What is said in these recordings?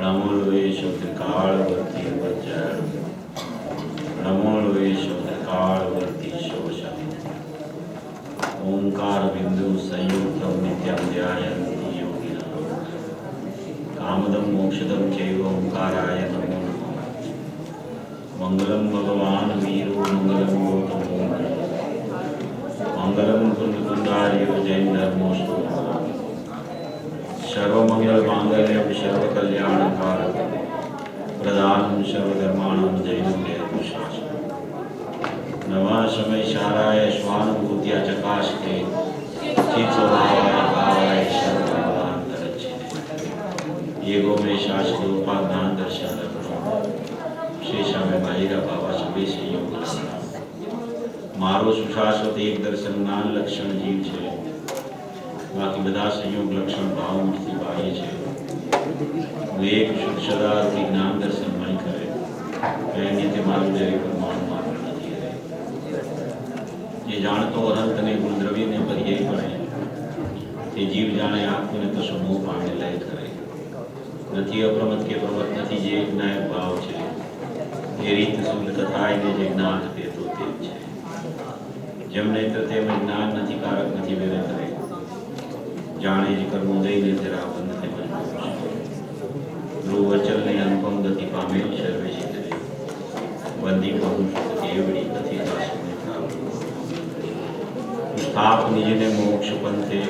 नमो Loesch त्रिकालवर्ती वज्र नमो Loesch त्रिकालवर्ती शोषम ओंकार बिंदु संयुक्तम नित्यं ध्यायन्ति योगिनः कामदं मोक्षदं चैव ओंकाराय नमो नमः। मंगलम भगवान वीरो मंगलम गौतमो मंगलम कुंदकुंडार्यो जैन धर्मोस्तु सर्वमंगल मांगल्यम सर्वकल्याणकारकं प्रदानं सर्वधर्माणां जैनं वेदशास्त्रम्। नमः समयशाराय स्वानुभूत्या चकाशते चित्स्वभावाय भावाय सर्वभावान्तरच्छिदे येगो में शास्त्रोपाज्ञान दर्शन शेषा में बाहिरा बाबा सभी से योग मारो सुशाश्वत एक दर्शन ज्ञान लक्षण जीव છે બાકી બધા સંયોગ લક્ષણ ભાવ મૂર્તિ બાહ્ય છે એક શુદ્ધ સદા જ્ઞાન દર્શન મય કરે કહેંगे તે મારું દરેક પરમાણુ માત્ર નથી રહે જે જાણતો અનંત ને ગુણ દ્રવ્ય ને પર્યાય પડે તે જીવ જાણે આત્મને તો સમૂહ પામે લય કરે નથી અપ્રમત કે પ્રમત નથી જે એક નાયક ભાવ છે એ રીત શુદ્ધ કથાય ને જે જ્ઞાન દેતો તે છે જેમ નહીં તો તેમ જ્ઞાન નથી કારક નથી વેરે કરે जाने जी कर्मों दई ने तेरा बंद थे मजबूर ध्रुव अचल ने अनुपम गति पामे सर्वेशी करे बंदी बहु केवड़ी कथि दास में प्राप्त स्थाप निज ने मोक्ष पंथे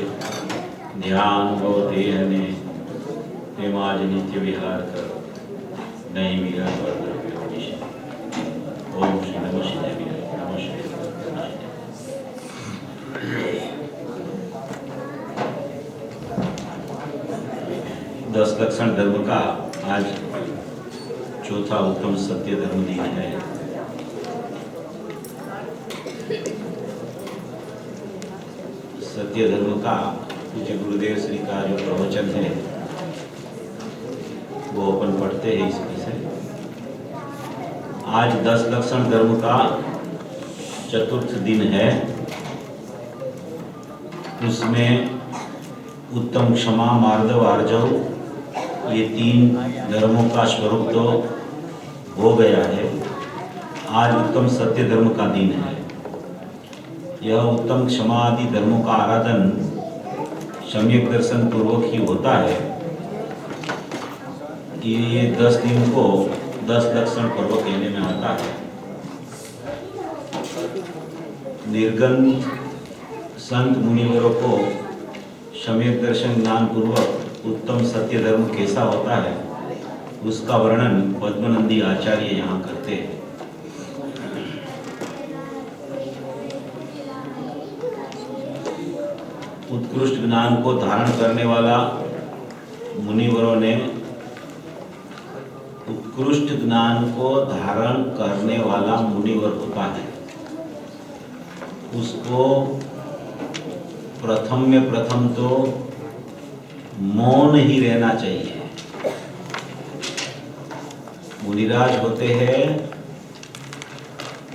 ध्यान भव देह ने तेमाज नित्य विहार कर नहीं विहार पर द्रव्योनिश ओम श्री नमः शिवाय नमः शिवाय। 10 लक्षण धर्म का आज चौथा उत्तम सत्य धर्म दिन है। सत्य धर्म का पूज्य गुरुदेव श्री का जो प्रवचन है वो अपन पढ़ते हैं इसमें से। आज 10 लक्षण धर्म का चतुर्थ दिन है। उसमें उत्तम क्षमा मार्दव आर्जव ये 3 धर्मों का स्वरूप तो हो गया है। आज उत्तम सत्य धर्म का दिन है। यह उत्तम क्षमा आदि धर्मों का आराधन सम्यक दर्शन पूर्वक ही होता है कि ये 10 दिन को 10 लक्षण पर्व कहने में आता है। निर्गंध संत मुनिवरों को सम्यक दर्शन ज्ञान पूर्वक उत्तम सत्य धर्म कैसा होता है उसका वर्णन पद्मनंदी आचार्य यहाँ करते हैं। उत्कृष्ट ज्ञान को धारण करने वाला मुनिवरों ने उत्कृष्ट ज्ञान को धारण करने वाला मुनिवर होता है उसको प्रथम में प्रथम तो मौन ही रहना चाहिए। मुनिराज होते हैं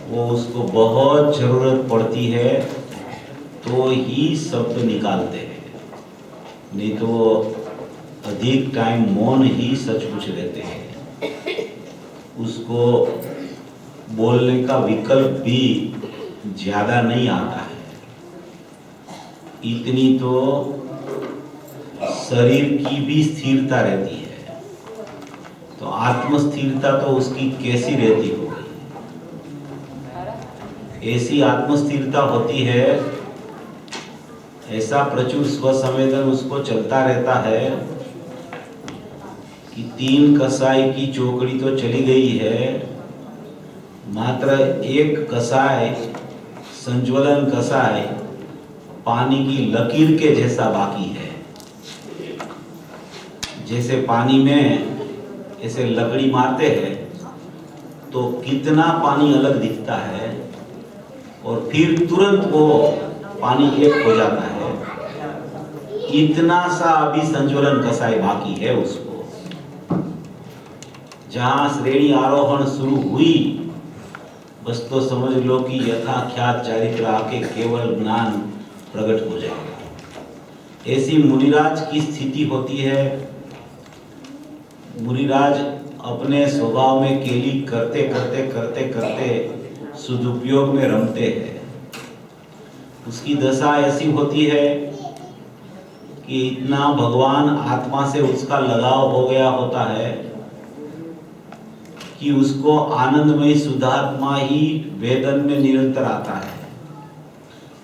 वो उसको बहुत जरूरत पड़ती है तो ही शब्द निकालते हैं, नहीं तो अधिक टाइम मौन ही सचमुच रहते हैं। उसको बोलने का विकल्प भी ज्यादा नहीं आता है। इतनी तो शरीर की भी स्थिरता रहती है तो आत्म स्थिरता तो उसकी कैसी रहती होगी। ऐसी आत्म स्थिरता होती है, ऐसा प्रचुर स्वसंवेदन उसको चलता रहता है कि 3 कसाई की चौकड़ी तो चली गई है, मात्र एक कसाय संज्वलन कसाय पानी की लकीर के जैसा बाकी है। जैसे पानी में ऐसे लकड़ी मारते हैं तो कितना पानी अलग दिखता है और फिर तुरंत वो पानी एक हो जाता है, इतना सा अभी संज्वलन कसाई बाकी है उसको। जहां श्रेणी आरोहण शुरू हुई बस तो समझ लो कि यथाख्यात चारित्र आके केवल ज्ञान प्रकट हो जाएगा। ऐसी मुनिराज की स्थिति होती है मुनिराज अपने स्वभाव में केली करते करते करते करते सदुपयोग में रमते हैं। उसकी दशा ऐसी होती है कि इतना भगवान आत्मा से उसका लगाव हो गया होता है कि उसको आनंदमयी शुद्धात्मा ही वेदन में निरंतर आता है,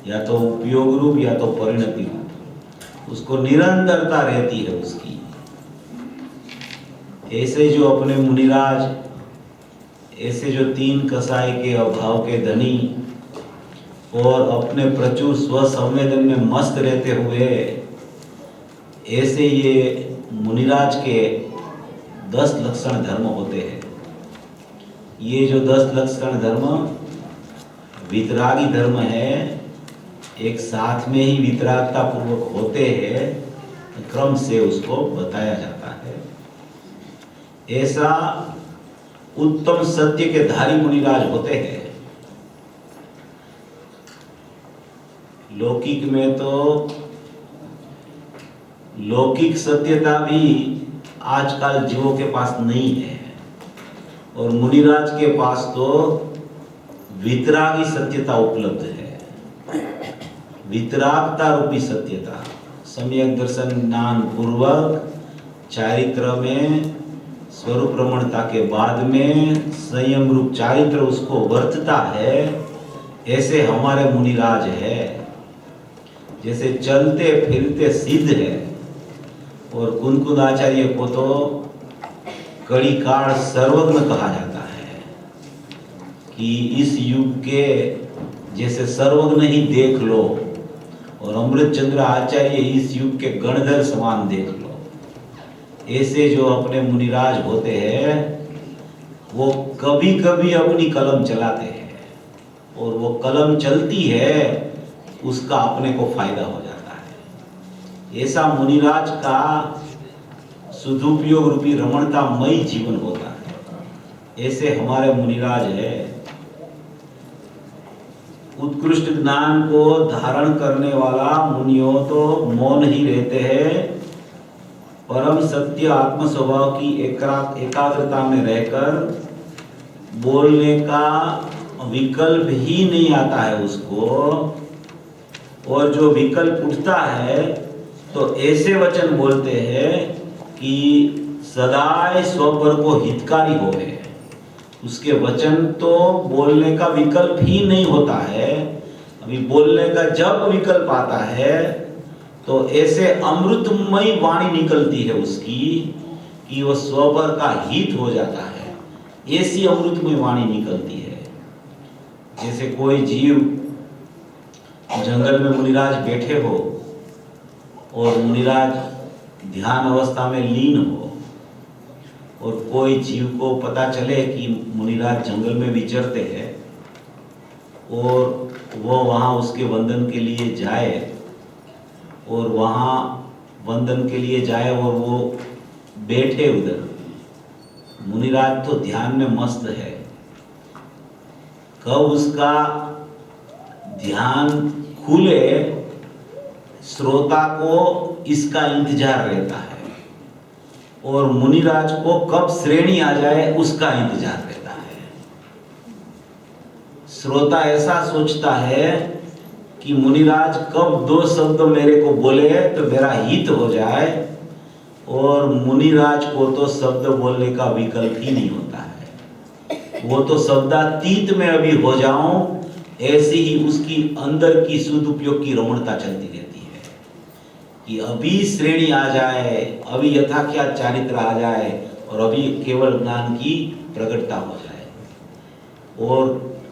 या तो उपयोग रूप या तो परिणति रूप, उसको निरंतरता रहती है उसकी। ऐसे जो अपने मुनिराज, ऐसे जो 3 कसाई के अभाव के धनी और अपने प्रचुर स्व संवेदन में मस्त रहते हुए, ऐसे ये मुनिराज के 10 लक्षण धर्म होते हैं। ये जो 10 लक्षण धर्म वितरागी धर्म है, एक साथ में ही वितरागता पूर्वक होते हैं, क्रम से उसको बताया जाता है। ऐसा उत्तम सत्य के धारी मुनिराज होते हैं। लौकिक में तो लौकिक सत्यता भी आजकल जीवों के पास नहीं है, और मुनिराज के पास तो वितरागी सत्यता उपलब्ध है। वितरागता रूपी सत्यता, सम्यक दर्शन ज्ञान पूर्वक चारित्र में स्वरूप रमणता के बाद में संयम रूप चारित्र उसको वर्तता है। ऐसे हमारे मुनिराज है, जैसे चलते फिरते सिद्ध है। और कुंकुद आचार्य को तो कड़ीकाल सर्वज्ञ कहा जाता है कि इस युग के जैसे सर्वज्ञ ही देख लो, और अमृतचंद्र आचार्य इस युग के गणधर समान देख लो। ऐसे जो अपने मुनिराज होते हैं, वो कभी कभी अपनी कलम चलाते हैं, और वो कलम चलती है उसका अपने को फायदा हो जाता है। ऐसा मुनिराज का सदुपयोग रूपी रमणतामयी जीवन होता है। ऐसे हमारे मुनिराज है। उत्कृष्ट ज्ञान को धारण करने वाला मुनियों तो मौन ही रहते हैं, परम सत्य आत्म स्वभाव की एकाग्रता में रहकर बोलने का विकल्प ही नहीं आता है उसको। और जो विकल्प उठता है तो ऐसे वचन बोलते हैं कि सदाय स्वपर को हितकारी होवे। उसके वचन तो बोलने का विकल्प ही नहीं होता है। अभी बोलने का जब विकल्प आता है तो ऐसे अमृतमयी वाणी निकलती है उसकी कि वो स्वपर का हित हो जाता है। ऐसी अमृतमयी वाणी निकलती है। जैसे कोई जीव जंगल में मुनिराज बैठे हो और मुनिराज ध्यान अवस्था में लीन हो, और कोई जीव को पता चले कि मुनिराज जंगल में विचरते हैं, और वो वहाँ उसके वंदन के लिए जाए, और वहाँ वंदन के लिए जाए और वो बैठे उधर। मुनिराज तो ध्यान में मस्त है। कब उसका ध्यान खुले, श्रोता को इसका इंतजार रहता है, और मुनिराज को कब श्रेणी आ जाए उसका इंतजार रहता है। श्रोता ऐसा सोचता है कि मुनिराज कब 2 शब्द मेरे को बोले तो मेरा हित हो जाए, और मुनिराज को तो शब्द बोलने का विकल्प ही नहीं होता है। वो तो शब्दातीत में अभी हो जाऊं, ऐसी ही उसकी अंदर की सदुपयोग की रमणता चलती रहती है कि अभी श्रेणी आ जाए, अभी यथाख्या चारित्र आ जाए, और अभी केवल ज्ञान की प्रकटता हो जाए। और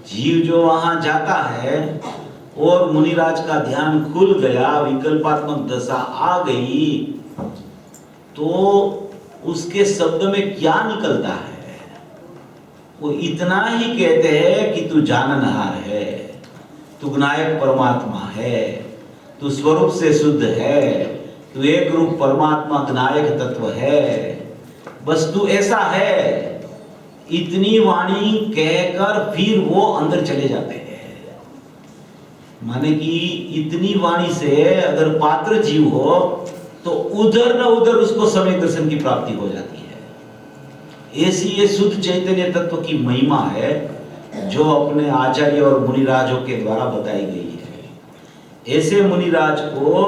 जीव जो वहां जाता है और मुनिराज का ध्यान खुल गया, विकल्पात्मक दशा आ गई, तो उसके शब्द में क्या निकलता है? वो इतना ही कहते हैं कि तू जाननहार है, तू नायक परमात्मा है, तू स्वरूप से शुद्ध है, तू एक रूप परमात्मा नायक तत्व है, बस तू ऐसा है। इतनी वाणी कहकर फिर वो अंदर चले जाते हैं। माने कि इतनी वाणी से अगर पात्र जीव हो तो उधर न उधर उसको समय दर्शन की प्राप्ति हो जाती है। ऐसी ये शुद्ध चैतन्य तत्व की महिमा है जो अपने आचार्य और मुनिराजों के द्वारा बताई गई है। ऐसे मुनिराज को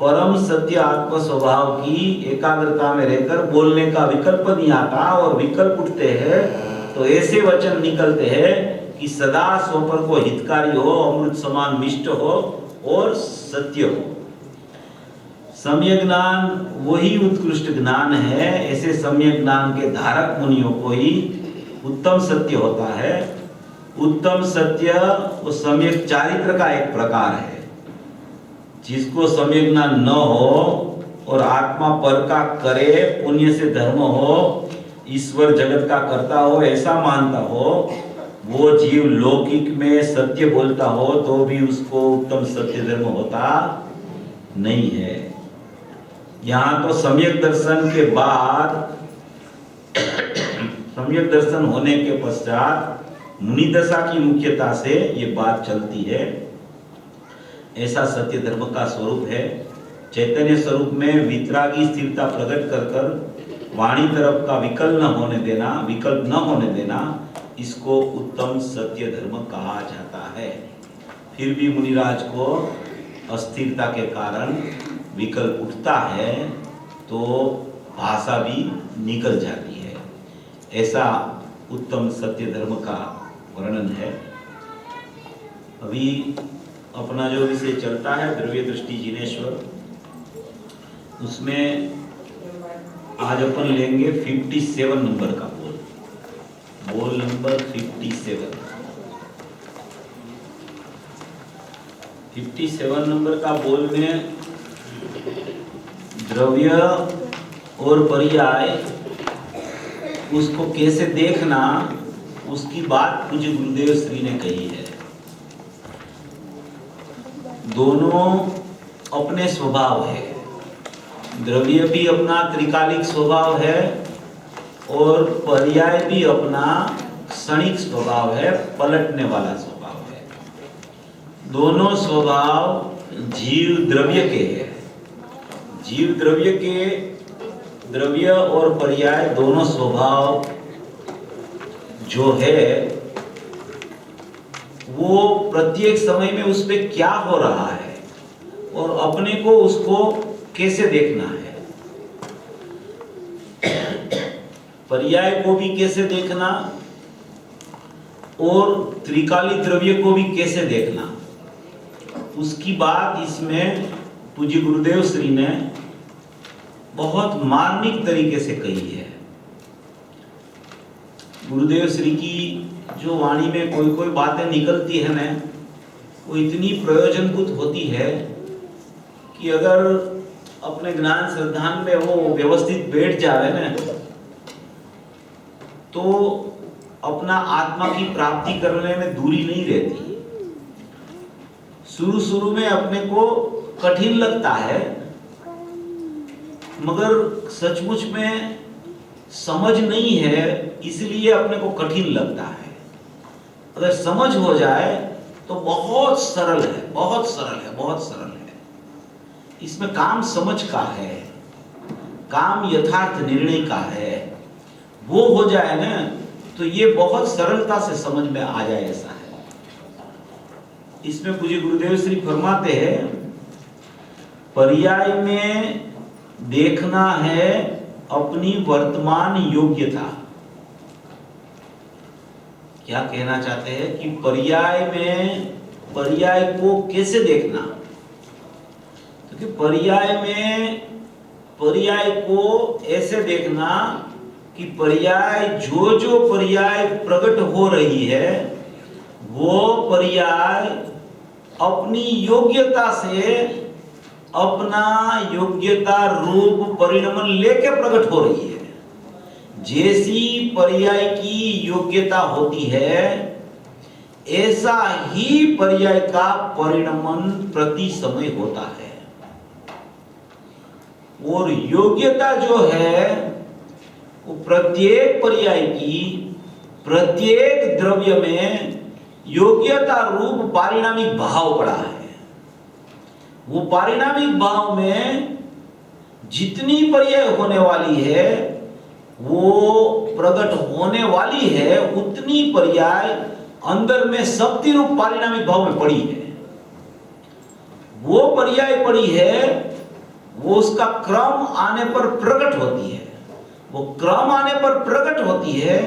परम सत्य आत्म स्वभाव की एकाग्रता में रहकर बोलने का विकल्प नहीं आता, और विकल्प उठते हैं तो ऐसे वचन निकलते हैं कि सदा स्वपर को हितकारी हो, अमृत समान मिष्ट हो और सत्य हो। सम्यक ज्ञान वही उत्कृष्ट ज्ञान है। ऐसे सम्यक ज्ञान के धारक मुनियों को ही उत्तम सत्य होता है। उत्तम सत्य वो सम्यक चारित्र का एक प्रकार है। जिसको सम्यक ज्ञान न हो और आत्मा पर का करे, पुण्य से धर्म हो, ईश्वर जगत का करता हो ऐसा मानता हो, वो जीव लौकिक में सत्य बोलता हो तो भी उसको उत्तम सत्य धर्म होता नहीं है। यहाँ तो सम्यक दर्शन के बाद, सम्यक दर्शन होने के पश्चात मुनि दशा की मुख्यता से ये बात चलती है। ऐसा सत्य धर्म का स्वरूप है। चैतन्य स्वरूप में वितरागी स्थिरता प्रकट कर कर वाणी तरफ का विकल्प न होने देना, इसको उत्तम सत्य धर्म कहा जाता है। फिर भी मुनिराज को अस्थिरता के कारण विकल्प उठता है तो भाषा भी निकल जाती है। ऐसा उत्तम सत्य धर्म का वर्णन है। अभी अपना जो विषय चलता है द्रव्य दृष्टि जिनेश्वर, उसमें आज अपन लेंगे 57 नंबर का बोल नंबर 57 नंबर का बोल में द्रव्य और पर्याय उसको कैसे देखना, उसकी बात पूज्य गुरुदेव श्री ने कही है। दोनों अपने स्वभाव है। द्रव्य भी अपना त्रिकालिक स्वभाव है और पर्याय भी अपना क्षणिक स्वभाव है, पलटने वाला स्वभाव है। दोनों स्वभाव जीव द्रव्य के है। जीव द्रव्य के, द्रव्य और पर्याय दोनों स्वभाव जो है वो प्रत्येक समय में उस पे क्या हो रहा है और अपने को उसको कैसे देखना है। पर्याय को भी कैसे देखना और त्रिकाली द्रव्य को भी कैसे देखना, उसकी बात इसमें पूज्य गुरुदेव श्री ने बहुत मार्मिक तरीके से कही है। गुरुदेव श्री की जो वाणी में कोई कोई बातें निकलती है ना, वो इतनी प्रयोजनभूत होती है कि अगर अपने ज्ञान श्रद्धान में वो व्यवस्थित बैठ जावे ना, तो अपना आत्मा की प्राप्ति करने में दूरी नहीं रहती। शुरू में अपने को कठिन लगता है, मगर सचमुच में समझ नहीं है इसलिए अपने को कठिन लगता है। अगर समझ हो जाए तो बहुत सरल है, बहुत सरल है, बहुत सरल है। इसमें काम समझ का है, काम यथार्थ निर्णय का है। वो हो जाए ना तो ये बहुत सरलता से समझ में आ जाए, ऐसा है। इसमें पूज्य गुरुदेव श्री फरमाते हैं, पर्याय में देखना है अपनी वर्तमान योग्यता। क्या कहना चाहते हैं कि पर्याय में पर्याय को कैसे देखना, क्योंकि पर्याय में पर्याय को ऐसे देखना कि पर्याय जो पर्याय प्रकट हो रही है वो पर्याय अपनी योग्यता से अपना योग्यता रूप परिणमन लेके प्रकट हो रही है। जैसी पर्याय की योग्यता होती है ऐसा ही पर्याय का परिणमन प्रति समय होता है। और योग्यता जो है वो प्रत्येक पर्याय की प्रत्येक द्रव्य में योग्यता रूप पारिणामिक भाव पड़ा है। वो पारिणामिक भाव में जितनी पर्याय होने वाली है वो प्रकट होने वाली है, उतनी पर्याय अंदर में शक्ति रूप पारिणामिक भाव में पड़ी है। वो पर्याय पड़ी है, वो उसका क्रम आने पर प्रकट होती है। वो क्रम आने पर प्रकट होती है।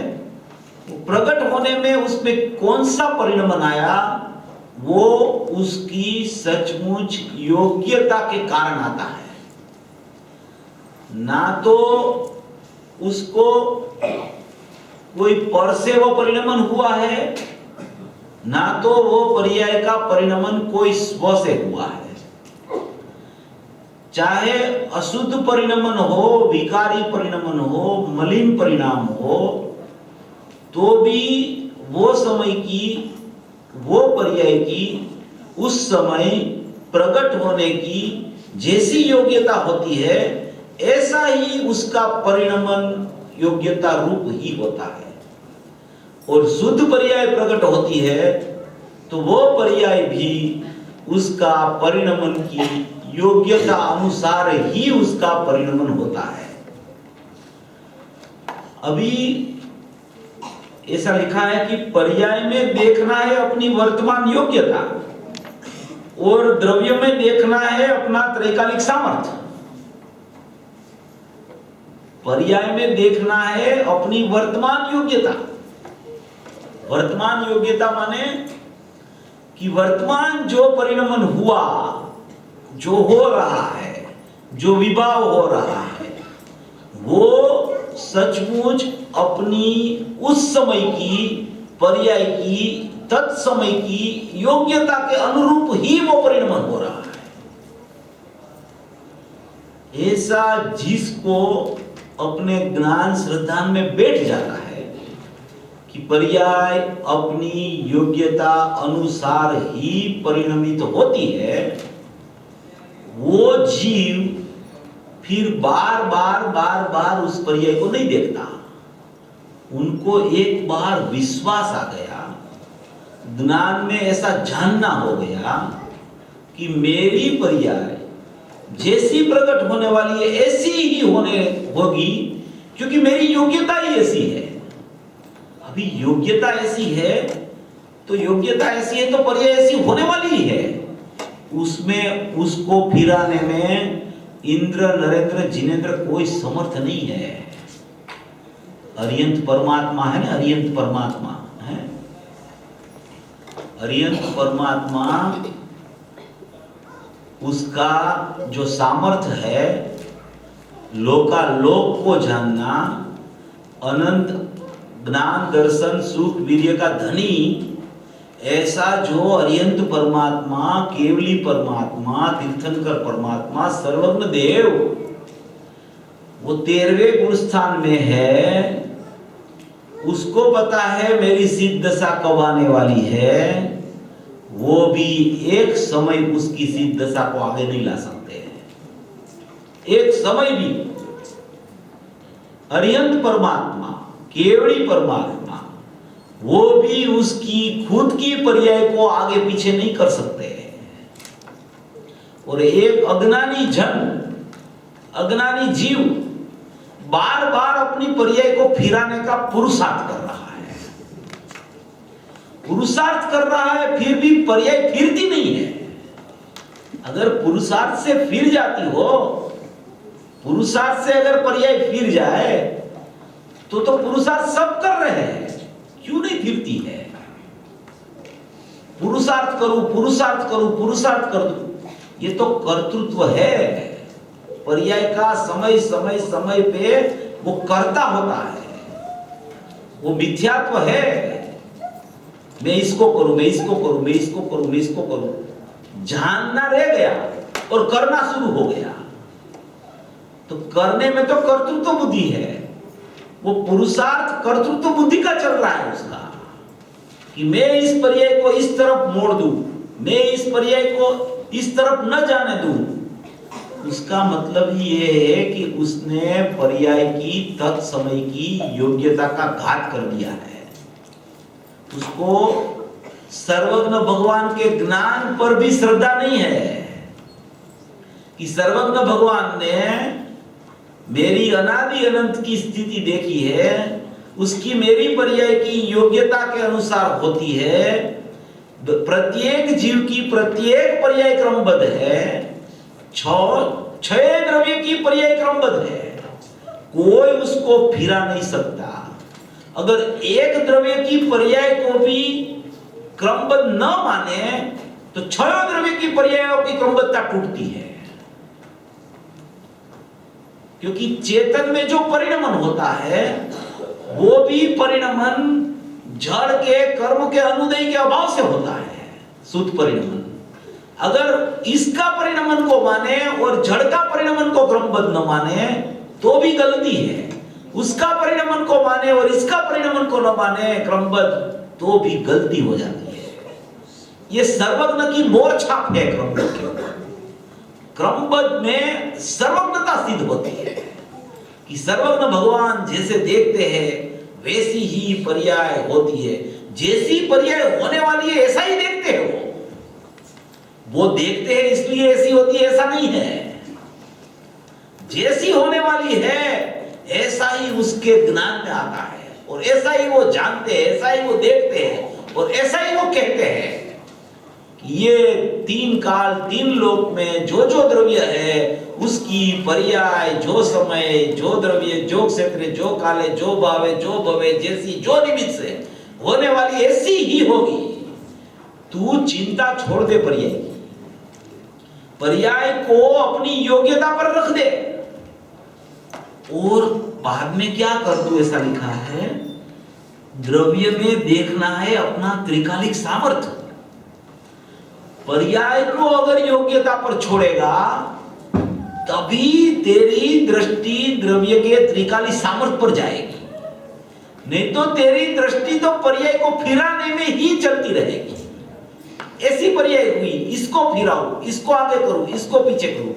वो प्रकट होने में उसमें कौन सा परिणमन आया, वो उसकी सचमुच योग्यता के कारण आता है। ना तो उसको कोई पर से वो परिणमन हुआ है, ना तो वो पर्याय का परिणमन कोई स्व से हुआ है। चाहे अशुद्ध परिणमन हो, विकारी परिणमन हो, मलिन परिणाम हो, तो भी वो समय की, वो पर्याय की उस समय प्रकट होने की जैसी योग्यता होती है, ऐसा ही उसका परिणमन योग्यता रूप ही होता है। और शुद्ध पर्याय प्रकट होती है तो वो पर्याय भी उसका परिणमन की योग्यता अनुसार ही उसका परिणमन होता है। अभी ऐसा लिखा है कि पर्याय में देखना है अपनी वर्तमान योग्यता और द्रव्य में देखना है अपना त्रैकालिक सामर्थ्य। पर्याय में देखना है अपनी वर्तमान योग्यता। वर्तमान योग्यता माने कि वर्तमान जो परिणमन हुआ, जो हो रहा है, जो विभाव हो रहा है, वो सचमुच अपनी उस समय की, पर्याय की, तत्समय की योग्यता के अनुरूप ही वो परिणमन हो रहा है। ऐसा जिसको अपने ज्ञान श्रद्धा में बैठ जाता है कि पर्याय अपनी योग्यता अनुसार ही परिणमित होती है, वो जीव फिर बार बार उस पर्याय को नहीं देखता। उनको एक बार विश्वास आ गया, ज्ञान में ऐसा जानना हो गया कि मेरी पर्याय जैसी प्रकट होने वाली है ऐसी ही होने होगी, क्योंकि मेरी योग्यता ही ऐसी है। अभी योग्यता ऐसी है तो योग्यता ऐसी है तो पर्याय ऐसी होने वाली ही है। उसमें उसको फिराने में इंद्र, नरेंद्र, जिनेंद्र कोई समर्थ नहीं है। अरियंत परमात्मा है ना, अरियंत परमात्मा है। अरियंत परमात्मा, उसका जो सामर्थ्य है लोकालोक को जानना, अनंत ज्ञान, दर्शन, सुख, वीर्य का धनी, ऐसा जो अरियंत परमात्मा, केवली परमात्मा, तीर्थंकर परमात्मा, सर्वज्ञ देव, वो 13वें गुण स्थान में है। उसको पता है मेरी सिद्ध दशा कब आने वाली है। वो भी एक समय उसकी सिद्ध दशा को आगे नहीं ला सकते हैं। एक समय भी अरियंत परमात्मा, केवली परमात्मा, वो भी उसकी खुद की पर्याय को आगे पीछे नहीं कर सकते। और एक अज्ञानी जन, अज्ञानी जीव बार बार अपनी पर्याय को फिराने का पुरुषार्थ कर रहा है। पुरुषार्थ कर रहा है, फिर भी पर्याय फिरती नहीं है। अगर पुरुषार्थ से फिर जाती हो, पुरुषार्थ से अगर पर्याय फिर जाए तो पुरुषार्थ सब कर रहे हैं, क्यों नहीं फिरती है? पुरुषार्थ करूं, पुरुषार्थ करूं, पुरुषार्थ कर दूं, ये तो कर्तृत्व है। पर्याय का समय समय समय पे वो कर्ता होता है, वो मिथ्यात्व है। मैं इसको करूं, मैं इसको करूं, मैं इसको करूं, मैं इसको करूं, जानना रह गया और करना शुरू हो गया। तो करने में तो कर्तृत्व बुद्धि है, वो पुरुषार्थ कर्तृत्व बुद्धि का चल रहा है उसका, कि मैं इस पर्याय को इस तरफ मोड़ दूं, मैं इस पर्याय को इस तरफ न जाने दूं। उसका मतलब ही ये है कि उसने पर्याय की तत्समय की योग्यता का घात कर दिया है। उसको सर्वज्ञ भगवान के ज्ञान पर भी श्रद्धा नहीं है कि सर्वज्ञ भगवान ने मेरी अनादि अनंत की स्थिति देखी है, उसकी मेरी पर्याय की योग्यता के अनुसार होती है। प्रत्येक जीव की प्रत्येक पर्याय क्रमबद्ध है। छह द्रव्य की पर्याय क्रमबद्ध है, कोई उसको फिरा नहीं सकता। अगर एक द्रव्य की पर्याय को भी क्रमबद्ध न माने तो छह द्रव्य की पर्यायों की क्रमबद्धता टूटती है। क्योंकि चेतन में जो परिणमन होता है वो भी परिणमन जड़ के कर्म के अनुदय के अभाव से होता है, शुद्ध परिणमन। अगर इसका परिणमन को माने और जड़ का परिणमन को क्रमबद्ध न माने तो भी गलती है। उसका परिणमन को माने और इसका परिणमन को न माने क्रमबद्ध तो भी गलती हो जाती है। ये सर्वज्ञ की मोर छाप है क्रमबद्ध के ऊपर। क्रमबद्ध में सर्वज्ञता सिद्ध होती है कि सर्वज्ञ भगवान जैसे देखते हैं वैसी ही पर्याय होती है। जैसी पर्याय होने वाली है ऐसा ही देखते हैं वो देखते हैं इसलिए ऐसी होती है ऐसा नहीं है। जैसी होने वाली है ऐसा ही उसके ज्ञान में आता है और ऐसा ही वो जानते हैं, ऐसा ही वो देखते हैं और ऐसा ही वो कहते हैं कि ये तीन काल तीन लोक में जो जो द्रव्य है उसकी पर्याय जो समय जो द्रव्य जो क्षेत्र जो काले जो भावे जो भवे जैसी जो निमित्त से होने वाली ऐसी ही होगी। तू चिंता छोड़ दे पर्याय को अपनी योग्यता पर रख दे। और बाद में क्या कर तू, ऐसा लिखा है द्रव्य में देखना है अपना त्रिकालिक सामर्थ्य। पर्याय को अगर योग्यता पर छोड़ेगा तभी तेरी दृष्टि द्रव्य के त्रिकालिक सामर्थ्य पर जाएगी, नहीं तो तेरी दृष्टि तो पर्याय को फिराने में ही चलती रहेगी। ऐसी पर्याय हुई, इसको फिराऊं, इसको आगे करूं, इसको पीछे करूं।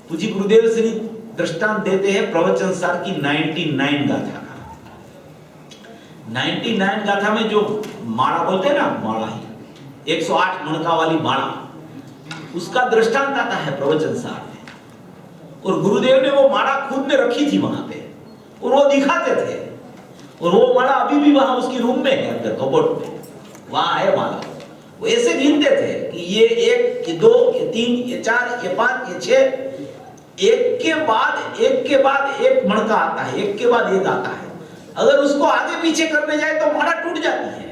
पूज्य गुरुदेव श्री दृष्टांत देते हैं प्रवचन सार की 99 गाथा का। 99 गाथा में जो माला बोलते हैं ना, माला ही 108 मणका वाली माला, उसका दृष्टांत आता है प्रवचन सार में। और गुरुदेव ने वो माला खुद ने रखी थी वहां पे और वो दिखाते थे। और वो माला अभी भी वहां उसकी रूम में है, अंदर कबोर्ड में वहां है माला। वो ऐसे गिनते थे कि ये 1, ये 2, ये 3, ये 4, ये 5, ये 6, एक के बाद एक मणका आता है, एक के बाद एक आता है। अगर उसको आगे पीछे करने जाए तो माला टूट जाती है।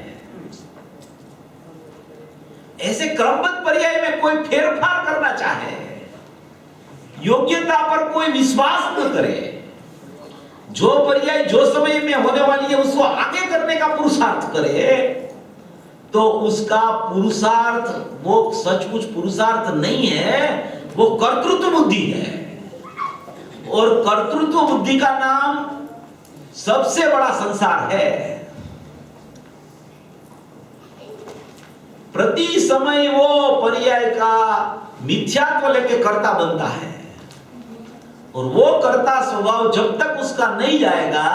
ऐसे क्रमबद्ध पर्याय में कोई फेरफार करना चाहे, योग्यता पर कोई विश्वास न करे, जो पर्याय जो समय में होने वाली है उसको आगे करने का पुरुषार्थ करे, तो उसका पुरुषार्थ वो सचमुच पुरुषार्थ नहीं है, वो कर्तृत्व बुद्धि है। और कर्तृत्व बुद्धि का नाम सबसे बड़ा संसार है। प्रति समय वो पर्याय का मिथ्यात्व लेके कर्ता बनता है। और वो कर्ता स्वभाव जब तक उसका नहीं जाएगा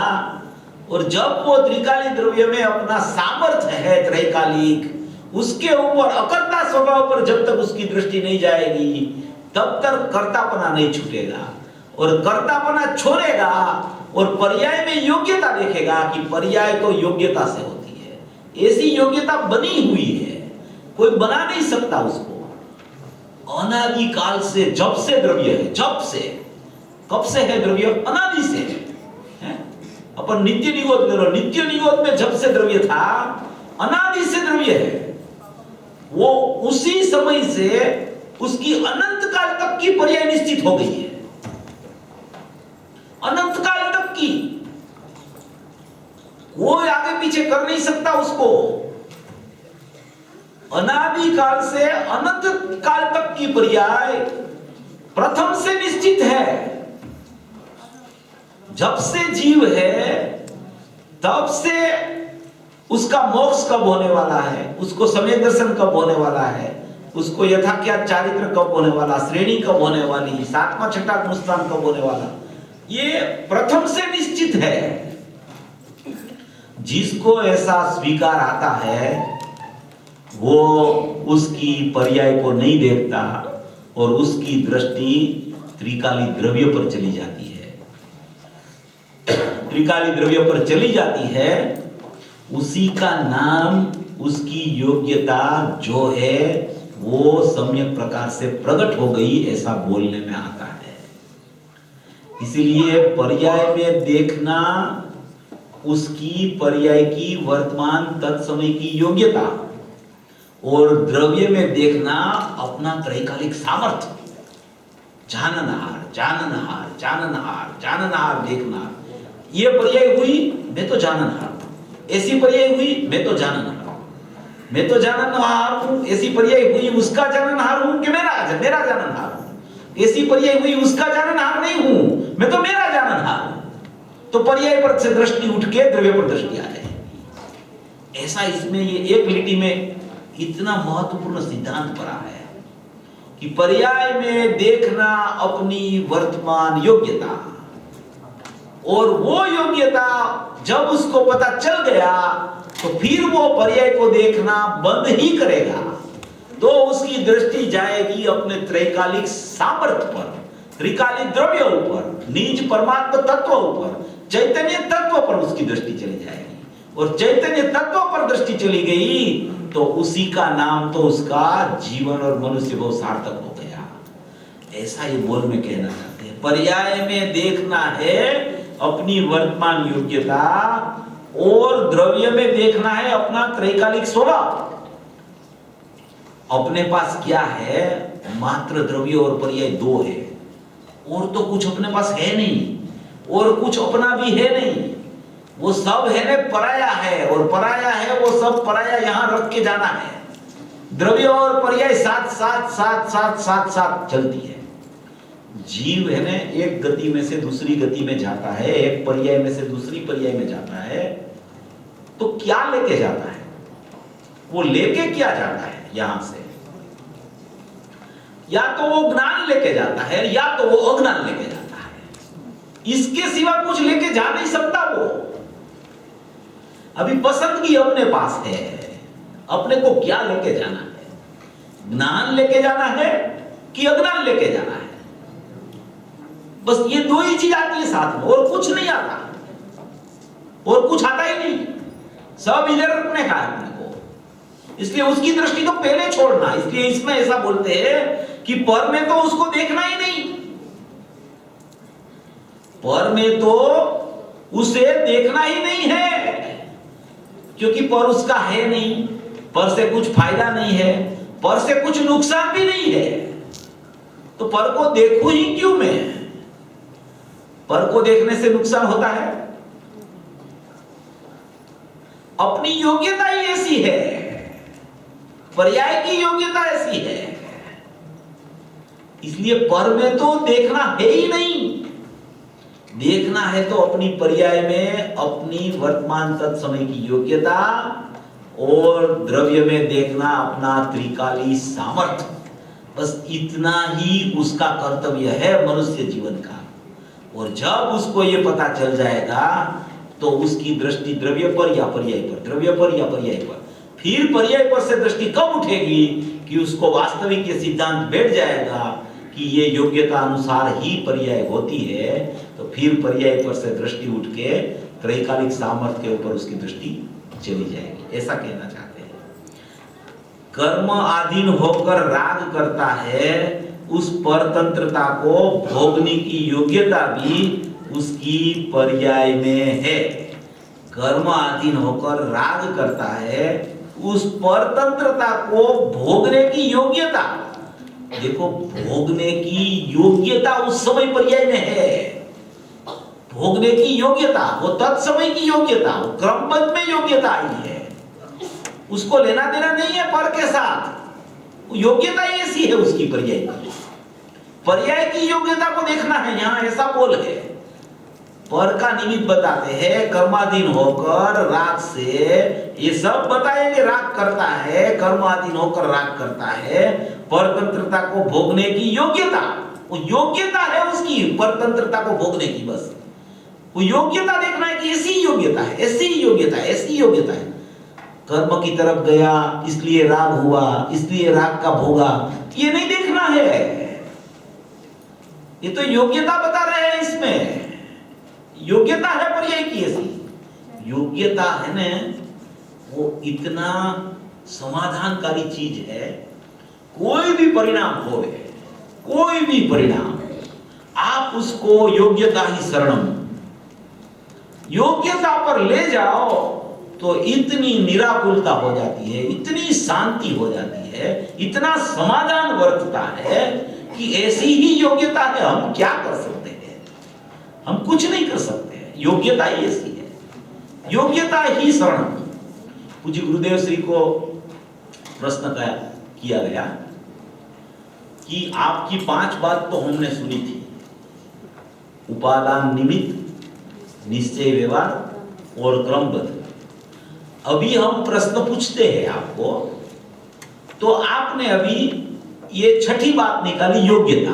और जब वो त्रिकालिक द्रव्य में अपना सामर्थ्य है त्रैकालिक, उसके ऊपर अकर्ता स्वभाव पर जब तक उसकी दृष्टि नहीं जाएगी तब तक कर्तापना नहीं छूटेगा। और कर्तापना छोड़ेगा और पर्याय में योग्यता देखेगा कि पर्याय तो योग्यता से होती है, ऐसी योग्यता बनी हुई है, कोई बना नहीं सकता उसको। अनादि काल से जब से द्रव्य है, जब से, कब से है द्रव्य? अनादि से है। अपन नित्य निगोद ले लो, नित्य निगोद में जब से द्रव्य था, अनादि से द्रव्य है। वो उसी समय से उसकी अनंत काल तक की पर्याय निश्चित हो गई है, अनंत काल तक की। कोई आगे पीछे कर नहीं सकता उसको। अनादि काल से अनंत काल तक की पर्याय प्रथम से निश्चित है। जब से जीव है तब से उसका मोक्ष कब होने वाला है, उसको समय दर्शन कब होने वाला है, उसको यथाख्यात चारित्र कब होने वाला, श्रेणी कब होने वाली, सातवां छठा अनुष्ठान कब होने वाला, ये प्रथम से निश्चित है। जिसको ऐसा स्वीकार आता है वो उसकी पर्याय को नहीं देखता और उसकी दृष्टि त्रिकालिक द्रव्य पर चली जाती है। त्रिकाली द्रव्य पर चली जाती है, उसी का नाम, उसकी योग्यता जो है वो सम्यक प्रकार से प्रकट हो गई, ऐसा बोलने में आता है। इसलिए पर्याय में देखना उसकी पर्याय की वर्तमान तत्समय की योग्यता, और द्रव्य में देखना अपना त्रैकालिक सामर्थ्य। जाननहार जाननहार जाननहार जाननहार देखना, ये पर्याय हुई मैं तो जाननहार हूं, ऐसी पर्याय हुई मैं तो जाननहार हूं, मैं तो जाननहार हूं, ऐसी पर्याय हुई उसका जाननहार हूं कि मेरा जाननहार हूं, ऐसी पर्याय हुई उसका जाननहार नहीं हूं, मैं तो मेरा जाननहार हूं। तो पर्याय पर से दृष्टि उठ के द्रव्य पर दृष्टि आ जाएगी। ऐसा इसमें ये एक लिटी में इतना महत्वपूर्ण सिद्धांत पड़ा है कि पर्याय में देखना अपनी वर्तमान योग्यता, और वो योग्यता जब उसको पता चल गया तो फिर वो पर्याय को देखना बंद ही करेगा, तो उसकी दृष्टि जाएगी अपने त्रैकालिक सामर्थ्य पर, त्रिकालिक द्रव्य ऊपर, निज परमात्मा तत्व ऊपर, चैतन्य तत्व पर उसकी दृष्टि चली जाएगी। और चैतन्य तत्व पर दृष्टि चली गई तो उसी का नाम तो उसका जीवन और मनुष्य बहुत सार्थक हो गया। ऐसा ये बोल में कहना चाहते हैं। पर्याय में देखना है अपनी वर्तमान योग्यता, और द्रव्य में देखना है अपना त्रैकालिक स्वभाव। अपने पास क्या है? मात्र द्रव्य और पर्याय दो है, और तो कुछ अपने पास है नहीं, और कुछ अपना भी है नहीं। वो सब है ना पराया है, और पराया है वो सब पराया यहां रख के जाना है। द्रव्य और पर्याय साथ साथ साथ साथ साथ साथ चलती है। जीव है ना एक गति में से दूसरी गति में जाता है, एक पर्याय में से दूसरी पर्याय में जाता है, तो क्या लेके जाता है? वो लेके क्या जाता है? यहां से या तो वो ज्ञान लेके जाता है, या तो वो अज्ञान लेके जाता है। इसके सिवा कुछ लेके जा नहीं सकता वो। अभी पसंदगी अपने पास है, अपने को क्या लेके जाना है? ज्ञान लेके जाना है कि अज्ञान लेके जाना है? बस ये दो ही चीज आती है साथ में, और कुछ नहीं आता, और कुछ आता ही नहीं। सब इधर रखने का है अपने को। इसलिए उसकी दृष्टि को पहले छोड़ना। इसलिए इसमें ऐसा बोलते हैं कि पर में तो उसको देखना ही नहीं, पर में तो उसे देखना ही नहीं है, क्योंकि पर उसका है नहीं, पर से कुछ फायदा नहीं है, पर से कुछ नुकसान भी नहीं है। तो पर को देखूं ही क्यों मैं? पर को देखने से नुकसान होता है? अपनी योग्यता ही ऐसी है, पर्याय की योग्यता ऐसी है, इसलिए पर में तो देखना है ही नहीं। देखना है तो अपनी पर्याय में अपनी वर्तमान तत्समय की योग्यता, और द्रव्य में देखना अपना त्रिकाली सामर्थ्य। बस इतना ही उसका कर्तव्य है मनुष्य जीवन का। और जब उसको ये पता चल जाएगा तो उसकी दृष्टि द्रव्य पर या पर्याय पर, द्रव्य पर या पर्याय पर, फिर पर्याय पर से दृष्टि कब उठेगी कि उसको वास्तविक ये सिद्धांत बैठ जाएगा कि ये योग्यता अनुसार ही पर्याय होती है, तो फिर पर्याय पर से दृष्टि उठ के त्रैकालिक सामर्थ्य के ऊपर उसकी दृष्टि चली जाएगी। ऐसा कहना चाहते हैं। कर्म आधीन होकर राग करता है, उस परतंत्रता को भोगने की योग्यता भी उसकी पर्याय में है। कर्म आधीन होकर राग करता है, उस परतंत्रता को भोगने की योग्यता, देखो भोगने की योग्यता उस समय पर्याय में है। भोगने की योग्यता वो तत्समय की योग्यता, वो क्रमबद्ध में योग्यता आई है, उसको लेना देना नहीं है पर के साथ। योग्यता ही ऐसी है उसकी पर्याय की। पर्याय की योग्यता को देखना है, यहां ऐसा बोल है। पर का निमित्त बताते हैं, कर्माधीन होकर राग से, ये सब बताएंगे राग करता है, कर्माधीन होकर राग करता है, परतंत्रता को भोगने की योग्यता, वो योग्यता है उसकी परतंत्रता को भोगने की। बस वो योग्यता देखना है कि ऐसी योग्यता है, ऐसी योग्यता है, ऐसी योग्यता है। कर्म की तरफ गया इसलिए राग हुआ, इसलिए राग का भोगा, ये नहीं देखना है। ये तो योग्यता बता रहे हैं इसमें। योग्यता है पर्याय की ऐसी। योग्यता है ना, वो इतना समाधानकारी चीज है। कोई भी परिणाम हो, कोई भी परिणाम, आप उसको योग्यता ही शरणम, योग्यता पर ले जाओ तो इतनी निराकुलता हो जाती है, इतनी शांति हो जाती है, इतना समाधान वर्तता है कि ऐसी ही योग्यता है। हम क्या कर सकते हैं? हम कुछ नहीं कर सकते हैं। योग्यता ही ऐसी है, योग्यता ही शरण। पूज्य गुरुदेव श्री को प्रश्न किया गया कि आपकी 5 बात तो हमने सुनी थी, उपादान निमित्त, निश्चय व्यवहार और क्रमबद्ध। अभी हम प्रश्न पूछते हैं आपको, तो आपने अभी ये 6ठी बात निकाली, योग्यता।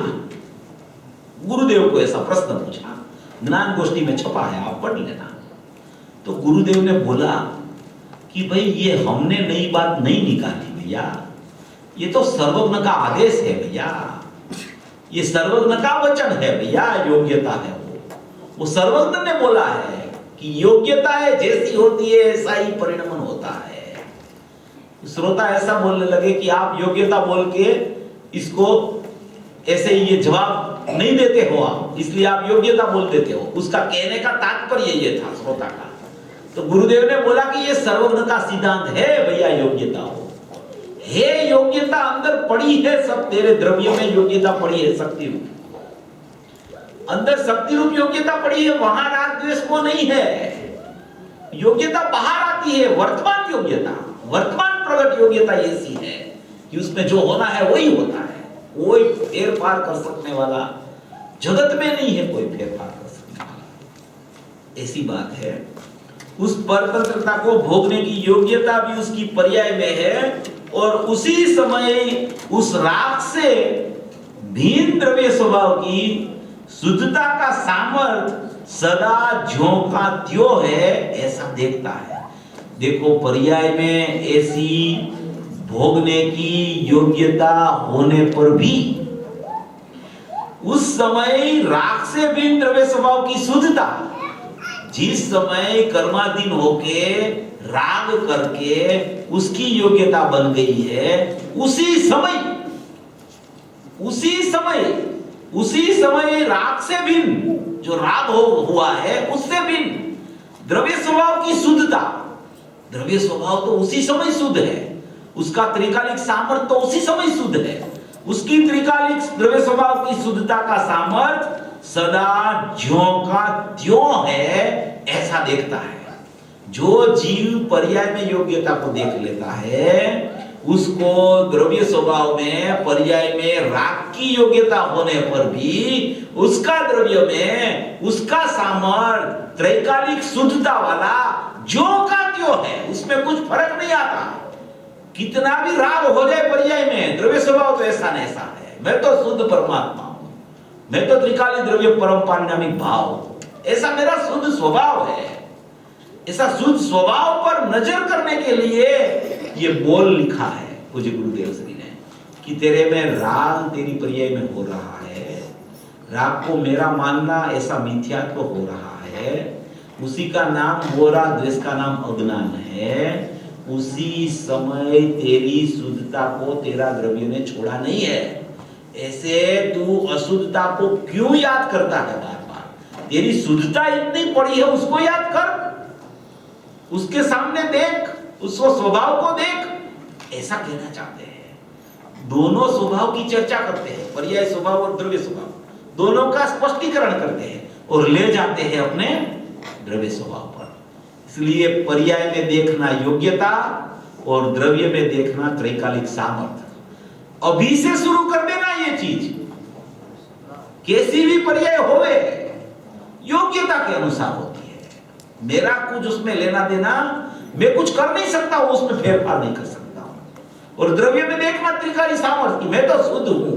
गुरुदेव को ऐसा प्रश्न पूछा, ज्ञान गोष्ठी में छपा है, आप पढ़ लेना। तो गुरुदेव ने बोला कि भाई ये हमने नई बात नहीं निकाली भैया, ये तो सर्वज्ञ का आदेश है भैया, ये सर्वज्ञ का वचन है भैया। योग्यता है वो सर्वज्ञ ने बोला है कि योग्यता है जैसी होती है ऐसा ही परिणमन होता है। श्रोता ऐसा बोलने लगे कि आप योग्यता बोल के इसको ऐसे ही ये जवाब नहीं देते हो आप, इसलिए आप योग्यता बोल देते हो। उसका कहने का तात्पर्य ये था श्रोता का। तो गुरुदेव ने बोला कि ये सर्वज्ञ का सिद्धांत है भैया, योग्यता हो है, योग्यता अंदर पड़ी है, सब तेरे द्रव्य में योग्यता पड़ी है, शक्ति रूप अंदर शक्ति रूप योग्यता पड़ी है, वहां राग द्वेष को नहीं है। योग्यता बाहर आती है, वर्तमान योग्यता, वर्तमान प्रगट योग्यता ऐसी है कि उसमें जो होना है वही होता है। कोई फेरफार कर सकने वाला जगत में नहीं है, कोई फेरफार कर सकने वाला, ऐसी बात है। उस परतंत्रता को भोगने की योग्यता भी उसकी पर्याय में है, और उसी समय उस राग से भिन्न द्रव्य स्वभाव की शुद्धता का सामर्थ्य सदा ज्यों का त्यों है, ऐसा देखता है। देखो पर्याय में ऐसी भोगने की योग्यता होने पर भी उस समय राग से भिन्न द्रव्य स्वभाव की शुद्धता, जिस समय कर्माधीन होके राग करके उसकी योग्यता बन गई है, उसी समय राग से भिन्न जो राग हुआ है उससे भिन्न द्रव्य स्वभाव की शुद्धता, द्रव्य स्वभाव तो उसी समय शुद्ध है, उसका त्रिकालिक सामर्थ्य तो उसी समय शुद्ध है, उसकी त्रिकालिक द्रव्य स्वभाव की शुद्धता का सामर्थ्य सदा ज्यों का त्यों है, ऐसा देखता है। जो जीव पर्याय में योग्यता को देख लेता है, उसको द्रव्य स्वभाव में पर्याय में राग की योग्यता होने पर भी उसका द्रव्य में उसका सामर्थ्य त्रैकालिक शुद्धता वाला जो का त्यों है, उसमें कुछ फर्क नहीं आता। कितना भी राग हो जाए पर्याय में, द्रव्य स्वभाव तो ऐसा न ऐसा है। मैं तो शुद्ध परमात्मा हूं, मैं तो त्रिकाली द्रव्य परम पारिणामिक भाव हूं, ऐसा मेरा शुद्ध स्वभाव है। ऐसा शुद्ध स्वभाव पर नजर करने के लिए ये बोल लिखा है पूज्य गुरुदेव श्री ने कि तेरे में राग तेरी पर्याय में हो रहा है, राग को मेरा मानना ऐसा मिथ्यात्व हो रहा है, उसी का नाम गोरा, द्वेष का नाम अज्ञान है। उसी समय तेरी शुद्धता को तेरा द्रव्य ने छोड़ा नहीं है। ऐसे तू अशुद्धता को क्यों याद करता है बार बार? तेरी शुद्धता इतनी पड़ी है, उसको याद कर, उसके सामने देख, उसको स्वभाव को देख, ऐसा कहना चाहते हैं। दोनों स्वभाव की चर्चा करते हैं, पर्याय स्वभाव और द्रव्य स्वभाव, दोनों का स्पष्टीकरण करते हैं और ले जाते हैं अपने द्रव्य स्वभाव पर। इसलिए पर्याय में देखना योग्यता और द्रव्य में देखना त्रैकालिक सामर्थ्य। अभी से शुरू कर देना ये चीज, कैसी भी पर्याय होवे योग्यता के अनुसार होती है। मेरा कुछ उसमें लेना देना, मैं कुछ कर नहीं सकता हूं, उसमें फेरफार नहीं कर सकता हूं। और द्रव्य में देखना त्रिकाली सामर्थ्य की मैं तो शुद्ध हूं,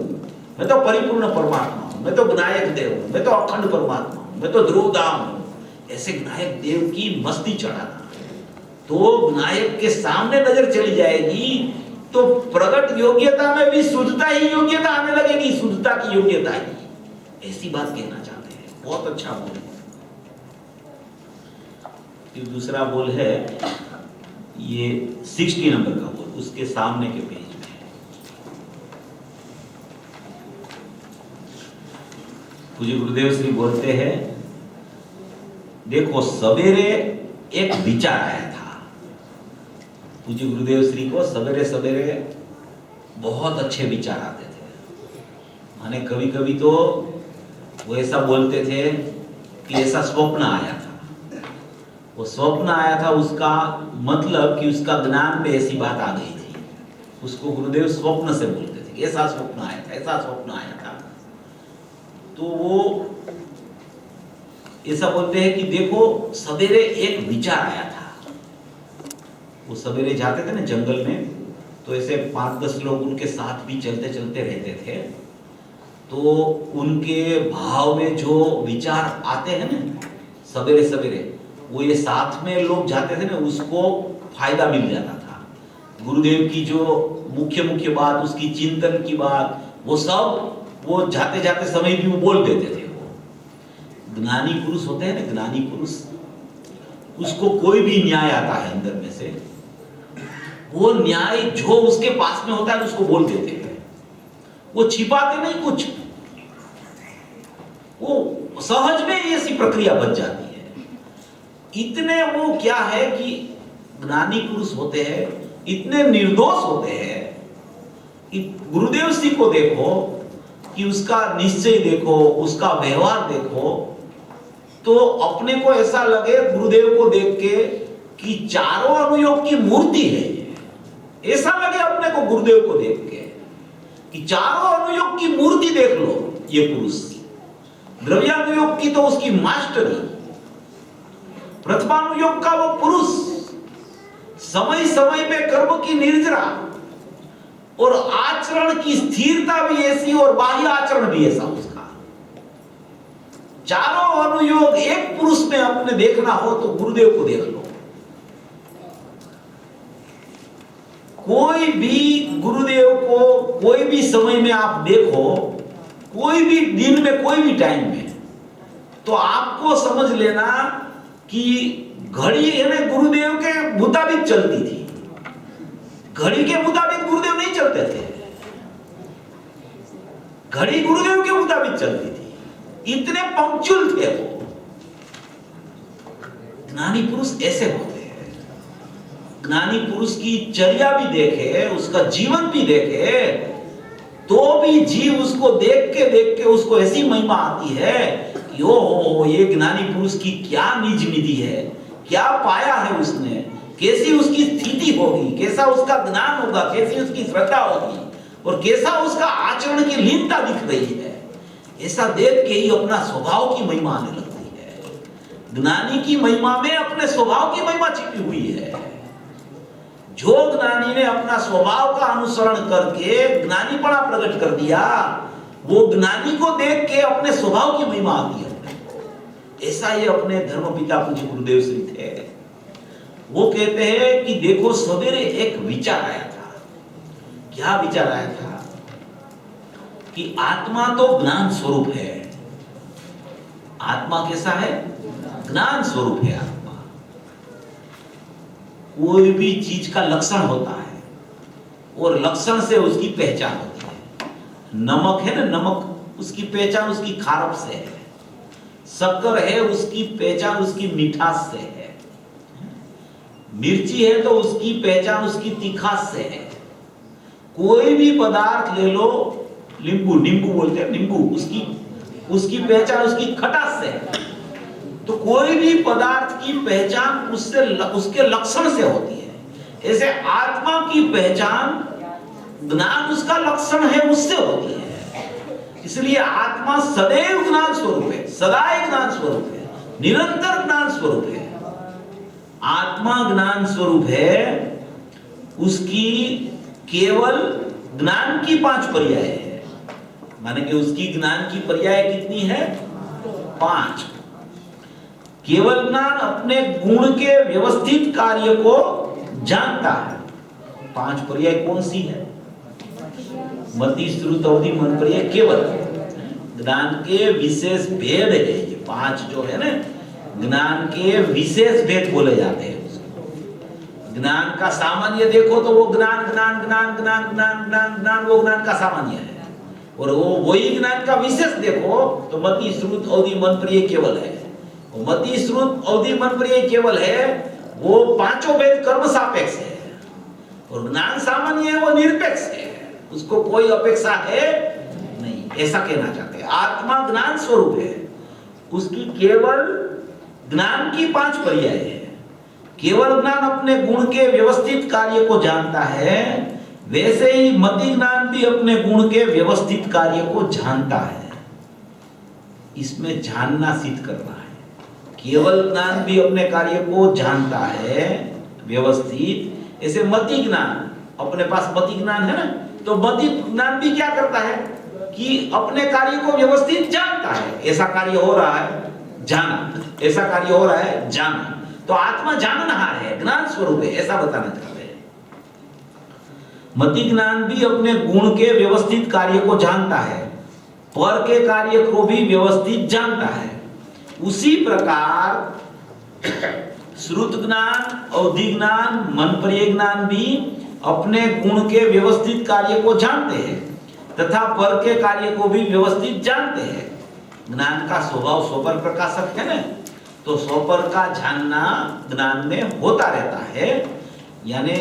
मैं तो परिपूर्ण परमात्मा हूं, मैं तो विनायक देव हूं, मैं तो अखंड परमात्मा हूं, मैं तो ध्रुवधाम हूं। ऐसे विनायक देव की मस्ती चढ़ाना, तो विनायक के सामने नजर चली जाएगी तो प्रगट योग्यता में भी शुद्धता ही योग्यता आने लगेगी, शुद्धता की योग्यता ही। ऐसी बात कहना चाहते हैं। बहुत अच्छा बोले। फिर दूसरा बोल है ये 60 नंबर का बोल, उसके सामने के पेज में है। पूज्य गुरुदेव श्री बोलते हैं, देखो सवेरे एक विचार आया था। पूज्य गुरुदेव श्री को सवेरे सवेरे बहुत अच्छे विचार आते थे। माने कभी कभी तो वो ऐसा बोलते थे कि ऐसा स्वप्न आया था। वो स्वप्न आया था, उसका मतलब कि उसका ज्ञान में ऐसी बात आ गई थी। उसको गुरुदेव स्वप्न से बोलते थे कि ऐसा स्वप्न आया था, ऐसा स्वप्न आया था। तो वो ऐसा बोलते हैं कि देखो सवेरे एक विचार आया था। वो सवेरे जाते थे ना जंगल में, तो ऐसे 5-10 लोग उनके साथ भी चलते चलते रहते थे। तो उनके भाव में जो विचार आते हैं ना सवेरे सवेरे, वो ये साथ में लोग जाते थे ना, उसको फायदा मिल जाता था। गुरुदेव की जो मुख्य मुख्य बात, उसकी चिंतन की बात, वो सब वो जाते जाते समय भी वो बोल देते थे। वो ज्ञानी पुरुष होते हैं ना, ज्ञानी पुरुष, उसको कोई भी न्याय आता है अंदर में से, वो न्याय जो उसके पास में होता है उसको बोल देते हैं। वो छिपाते नहीं कुछ, वो सहज में ऐसी प्रक्रिया बच जाती है। इतने वो क्या है कि ज्ञानी पुरुष होते हैं, इतने निर्दोष होते हैं कि गुरुदेव जी को देखो कि उसका निश्चय देखो, उसका व्यवहार देखो, तो अपने को ऐसा लगे गुरुदेव को देख के कि चारों अनुयोग की मूर्ति है ये। ऐसा लगे अपने को गुरुदेव को देख के कि चारों अनुयोग की मूर्ति देख लो ये पुरुष। द्रव्यानुयोग की तो उसकी मास्टरी, प्रथमानुयोग का वो पुरुष, समय समय पे कर्म की निर्जरा और आचरण की स्थिरता भी ऐसी और बाह्य आचरण भी ऐसा उसका। चारों अनुयोग एक पुरुष में अपने देखना हो तो गुरुदेव को देख लो। कोई भी गुरुदेव को कोई भी समय में आप देखो, कोई भी दिन में, कोई भी टाइम में, तो आपको समझ लेना कि घड़ी है ना गुरुदेव के मुताबिक चलती थी। घड़ी के मुताबिक गुरुदेव नहीं चलते थे, घड़ी गुरुदेव के मुताबिक चलती थी। इतने पंक्चुअल थे वो। ज्ञानी पुरुष ऐसे होते हैं। ज्ञानी पुरुष की चर्या भी देखे, उसका जीवन भी देखे, तो भी जीव उसको देख के उसको ऐसी महिमा आती है कि ओ ये ज्ञानी पुरुष की क्या निज निधि है, क्या पाया है उसने, कैसी उसकी स्थिति होगी, कैसा उसका ज्ञान होगा, कैसी उसकी श्रद्धा होगी और कैसा उसका आचरण की लीनता दिख रही है। ऐसा देख के ही अपना स्वभाव की महिमा आने लगती है। ज्ञानी की महिमा में अपने स्वभाव की महिमा छिपी हुई है। जो ज्ञानी ने अपना स्वभाव का अनुसरण करके ज्ञानीपना प्रकट कर दिया, वो ज्ञानी को देख के अपने स्वभाव की महिमा आती है। ऐसा ये अपने धर्मपिता पूज्य गुरुदेव श्री थे। वो कहते हैं कि देखो सवेरे एक विचार आया था। क्या विचार आया था? कि आत्मा तो ज्ञान स्वरूप है। आत्मा कैसा है? ज्ञान स्वरूप है आत्मा। कोई भी चीज का लक्षण होता है और लक्षण से उसकी पहचान होती है। नमक है ना, नमक, उसकी पहचान उसकी खारप से है। शक्कर है, उसकी पहचान उसकी मिठास से है। मिर्ची है तो उसकी पहचान उसकी तीखास से है। कोई भी पदार्थ ले लो, नींबू, नींबू बोलते हैं, नींबू, उसकी पहचान उसकी खटास से है। तो कोई भी पदार्थ की पहचान उससे, उसके लक्षण से होती है। ऐसे आत्मा की पहचान, ज्ञान उसका लक्षण है, उससे होती है। इसलिए आत्मा सदैव ज्ञान स्वरूप है, सदाए ज्ञान स्वरूप है, निरंतर ज्ञान स्वरूप है। आत्मा ज्ञान स्वरूप है। उसकी केवल ज्ञान की 5 पर्याय है। माने कि उसकी ज्ञान की पर्याय कितनी है? 5। केवल ज्ञान अपने गुण के व्यवस्थित कार्य को जानता है। 5 पर्याय कौन सी है? मति, श्रुत, अवधि, मन पर्याय केवल। ज्ञान के विशेष भेद है ये 5 जो है ना, ज्ञान के विशेष भेद बोले जाते हैं उसको। ज्ञान का सामान्य देखो तो वो ज्ञान ज्ञान ज्ञान ज्ञान ज्ञान ज्ञान ज्ञान वो ज्ञान का सामान्य है, और वो वही ज्ञान का विशेष देखो तो मति श्रुत अवधि मन प्रिय केवल है। वो मति श्रुत अवधि मन प्रिय केवल है, वो पांचों वेद कर्म सापेक्ष है, और ज्ञान सामान्य है वो निरपेक्ष है, उसको कोई अपेक्षा है नहीं, ऐसा कहना चाहते हैं। आत्मा ज्ञान स्वरूप है, उसकी केवल ज्ञान की 5 पर्याय है। केवल ज्ञान अपने गुण के व्यवस्थित कार्य को जानता है, वैसे ही मति ज्ञान भी अपने गुण के व्यवस्थित कार्य को जानता है। इसमें जानना सिद्ध करना है। केवल ज्ञान भी अपने कार्य को जानता है व्यवस्थित, ऐसे मति ज्ञान, अपने पास मति ज्ञान है ना, तो मति ज्ञान भी क्या करता है कि अपने कार्य को व्यवस्थित जानता है। ऐसा कार्य हो रहा है जाना, ऐसा कार्य हो रहा है जाना, तो आत्मा जाननहार है, ज्ञान स्वरूप है, ऐसा बताना चाहते हैं। मति ज्ञान भी अपने गुण के व्यवस्थित कार्य को जानता है, पर के कार्य को भी व्यवस्थित जानता है। उसी प्रकार श्रुत ज्ञान, अवधि ज्ञान, मन पर्यय ज्ञान भी अपने गुण के व्यवस्थित कार्य को जानते हैं तथा पर के कार्य को भी व्यवस्थित जानते हैं। ज्ञान का स्वभाव स्वपर प्रकाशक है ना, तो स्वपर का जानना ज्ञान में होता रहता है, यानी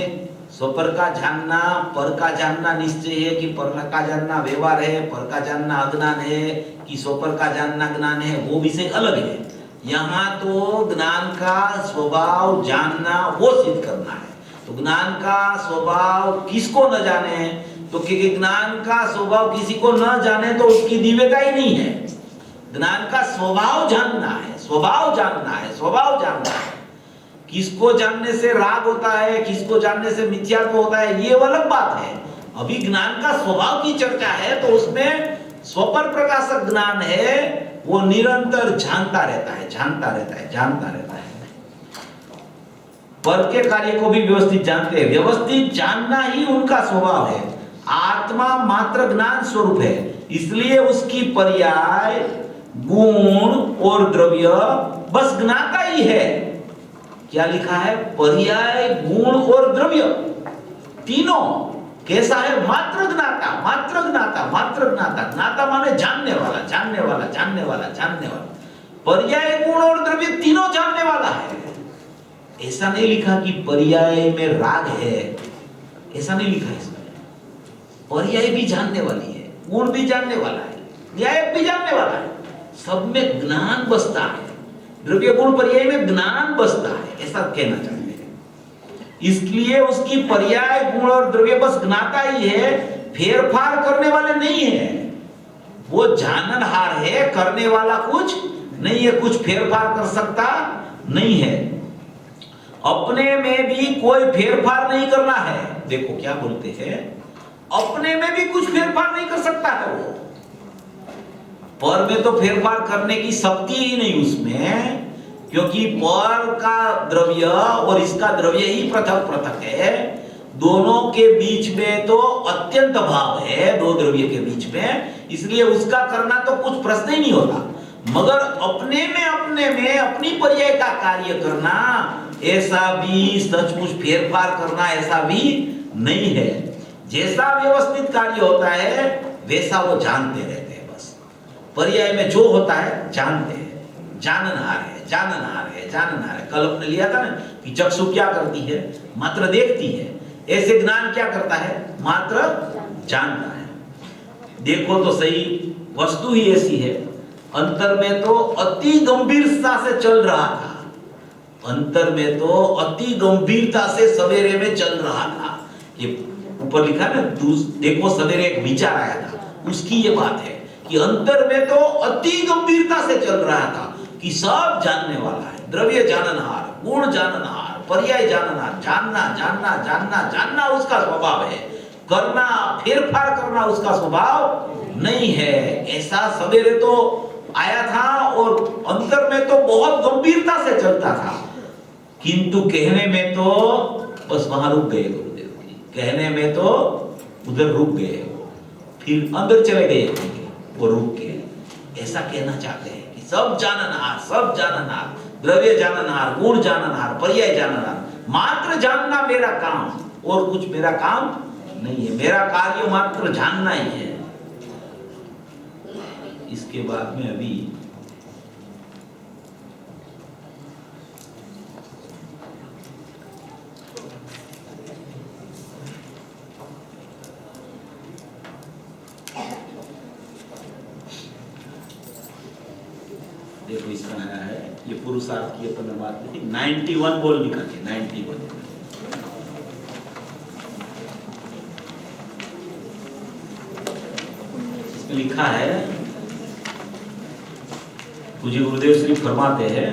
स्वपर का जानना, पर का जानना निश्चय है कि पर का जानना व्यवहार है, पर का जानना अज्ञान है कि स्वपर का जानना ज्ञान है, वो विषय अलग है। यहाँ तो ज्ञान का स्वभाव जानना वो सिद्ध करना है। तो ज्ञान का स्वभाव किसको न जाने, तो क्योंकि ज्ञान का स्वभाव किसी को न जाने तो उसकी दिव्यता ही नहीं है। ज्ञान का स्वभाव जानना है, स्वभाव जानना है, स्वभाव जानना है। किसको जानने से राग होता है, किसको जानने से मिथ्यात्व होता है, ये अलग बात है। अभी ज्ञान का स्वभाव की चर्चा है, तो उसमें स्वपर प्रकाशक ज्ञान है, वो निरंतर जानता रहता है, जानता रहता है, जानता रहता है। पर के कार्य को भी व्यवस्थित जानते हैं, व्यवस्थित जानना ही उनका स्वभाव है। आत्मा मात्र ज्ञान स्वरूप है, इसलिए उसकी पर्याय गुण और द्रव्य बस ज्ञाता ही है। क्या लिखा है? पर्याय गुण और द्रव्य तीनों कैसा है? मात्र ज्ञाता, मात्र ज्ञाता, मात्र ज्ञाता। ज्ञाता माने जानने वाला, जानने वाला, जानने वाला, जानने वाला। पर्याय गुण और द्रव्य तीनों जानने वाला है। ऐसा नहीं लिखा कि पर्याय में राग है, ऐसा नहीं लिखा इसमें। पर्याय भी जानने वाली है, गुण भी जानने वाला है, न्याय भी जानने वाला है। सब में ज्ञान बसता है, द्रव्य गुण पर्याय में ज्ञान बसता है, ऐसा कहना चाहते हैं। इसलिए उसकी पर्याय गुण और द्रव्य बस ज्ञाता ही है, फेरफार करने वाले नहीं है। वो जाननहार है, करने वाला कुछ नहीं है, कुछ फेरफार कर सकता नहीं है। अपने में भी कोई फेरफार नहीं करना है। देखो क्या बोलते हैं, अपने में भी कुछ फेरफार नहीं कर सकता है वो। पर में तो फेरफार करने की शक्ति ही नहीं उसमें, क्योंकि पर का द्रव्य और इसका द्रव्य ही पृथक पृथक है। दोनों के बीच में तो अत्यंत भाव है, दो द्रव्य के बीच में, इसलिए उसका करना तो कुछ प्रश्न ही नहीं होता। मगर अपने में अपनी पर्याय का कार्य करना, ऐसा भी सचमुच फेरफार करना ऐसा भी नहीं है। जैसा व्यवस्थित कार्य होता है वैसा वो जानते रहते हैं। बस पर्याय में जो होता है जानते हैं, जाननहार है, जाननहार है, जाननहार है। कल अपने लिया था ना कि चक्षु क्या करती है? मात्र देखती है। ऐसे ज्ञान क्या करता है? मात्र जानता है। देखो तो सही, वस्तु ही ऐसी है। अंतर में तो अति गंभीरता से चल रहा था, अंतर में तो अति गंभीरता से सवेरे में चल रहा था। ये ऊपर लिखा ना, देखो सवेरे एक विचार आया था, उसकी ये बात है कि अंतर में तो अति गंभीरता से चल रहा था कि सब जानने वाला है। द्रव्य जाननहार, गुण जाननहार, पर्याय जाननहार, जानना जानना जानना जानना उसका स्वभाव है, करना फेरफार करना उसका स्वभाव नहीं है। ऐसा सवेरे तो आया था और अंतर में तो बहुत गंभीरता से चलता था, किंतु कहने में तो बस वहां रुक गए गुरुदेव जी। कहने में तो उधर रुक गए, फिर अंदर चले गए, वो रुक गए। ऐसा कहना चाहते हैं कि सब जाननहार, सब जाननहार, द्रव्य जाननहार, गुण जाननहार, पर्याय जाननहार। मात्र जानना मेरा काम, और कुछ मेरा काम नहीं है। मेरा कार्य मात्र जानना ही है। इसके बाद में अभी देखो इसका आया है, ये पुरुषार्थ की अपन ने बात की 91 बोल निकाल के 91 इसमें लिखा है, पूज्य गुरुदेव श्री फरमाते हैं,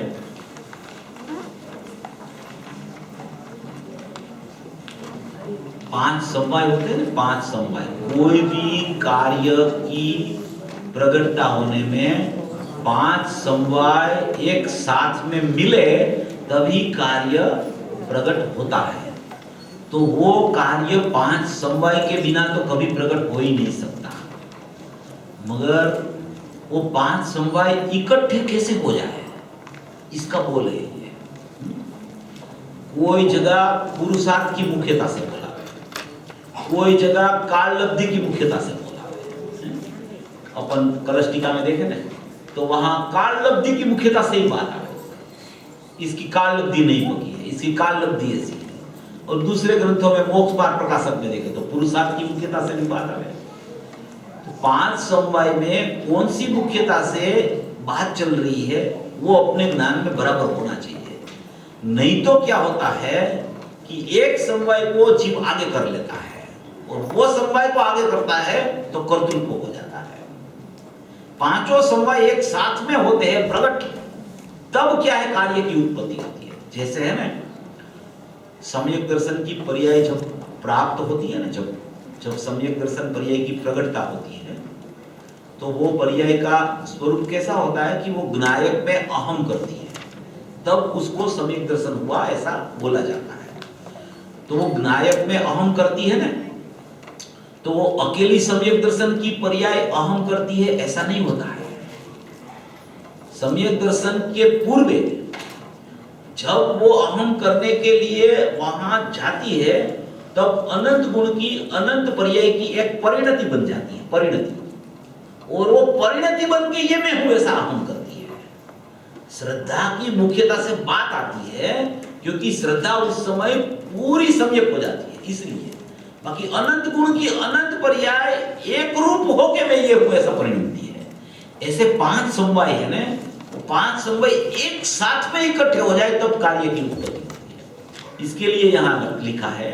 पांच समवाय होते हैं, पांच समवाय। कोई भी कार्य की प्रगटता होने में पांच समवाय एक साथ में मिले तभी कार्य प्रकट होता है। तो वो कार्य पांच समवाय के बिना तो कभी प्रकट हो ही नहीं सकता। मगर वो पांच समवाय इकट्ठे कैसे हो जाए, इसका बोल है ये। कोई जगह पुरुषार्थ की मुख्यता से बोला, कोई जगह काल लब्धि की मुख्यता से बोला। अपन कलश टीका में देखे ना, तो वहां काल लब्धि की मुख्यता से ही बात है। इसकी काल लब्धि नहीं होगी है, इसकी काल लब्धि ऐसी है। और दूसरे ग्रंथों में मोक्ष पार प्रकाशक में देखे तो पुरुषार्थ की मुख्यता से भी बात है। तो पांच समवाय में कौन सी मुख्यता से बात चल रही है वो अपने ज्ञान में बराबर होना चाहिए। नहीं तो क्या होता है कि एक समवाय को जीव आगे कर लेता है और वो समवाय को आगे करता है तो कर्तृत्व हो जाता है। पांचों समवाय एक साथ में होते हैं प्रकट, तब क्या है कार्य की उत्पत्ति होती है। जैसे है ना, सम्यक दर्शन की पर्याय जब प्राप्त होती है ना, जब सम्यक दर्शन पर्याय की प्रकटता होती है तो वो पर्याय का स्वरूप कैसा होता है कि वो ज्ञायक में अहम करती है, तब उसको सम्यक दर्शन हुआ ऐसा बोला जाता है। तो वो ज्ञायक में अहम करती है ना, तो वो अकेली सम्यक दर्शन की पर्याय अहम करती है ऐसा नहीं होता है। सम्यक दर्शन के पूर्व जब वो अहम करने के लिए वहां जाती है तब अनंत गुण की अनंत पर्याय की एक परिणति बन जाती है, परिणति। और वो परिणति बन के ये मैं हूं ऐसा अहम करती है। श्रद्धा की मुख्यता से बात आती है क्योंकि श्रद्धा उस समय पूरी सम्यक हो जाती है, इसलिए। बाकी अनंत गुण की अनंत पर्याय एक रूप होके मैं ये हूं ऐसा परिणति है। ऐसे पांच समवाय है ना, पांच समवाय एक साथ में इकट्ठे हो जाए तब कार्य की उत्पत्ति होती है। इसके लिए यहां लिखा है,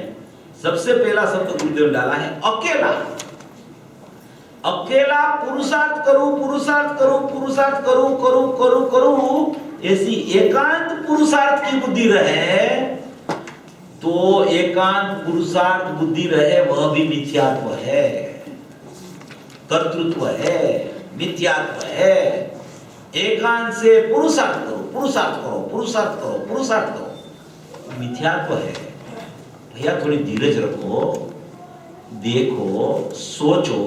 सबसे पहला शब्द गुरुदेव डाला है अकेला। अकेला पुरुषार्थ करूं, पुरुषार्थ करूं, पुरुषार्थ करूं, करूं करूं करूं, ऐसी एकांत पुरुषार्थ की बुद्धि रहे तो एकांत पुरुषार्थ बुद्धि रहे वह भी मिथ्यात्व है, कर्तृत्व है, मिथ्यात्व है। एकांत से पुरुषार्थ करो, पुरुषार्थ करो, पुरुषार्थ करो, पुरुषार्थ करो, मिथ्यात्व है। भैया थोड़ी धीरज रखो, देखो, सोचो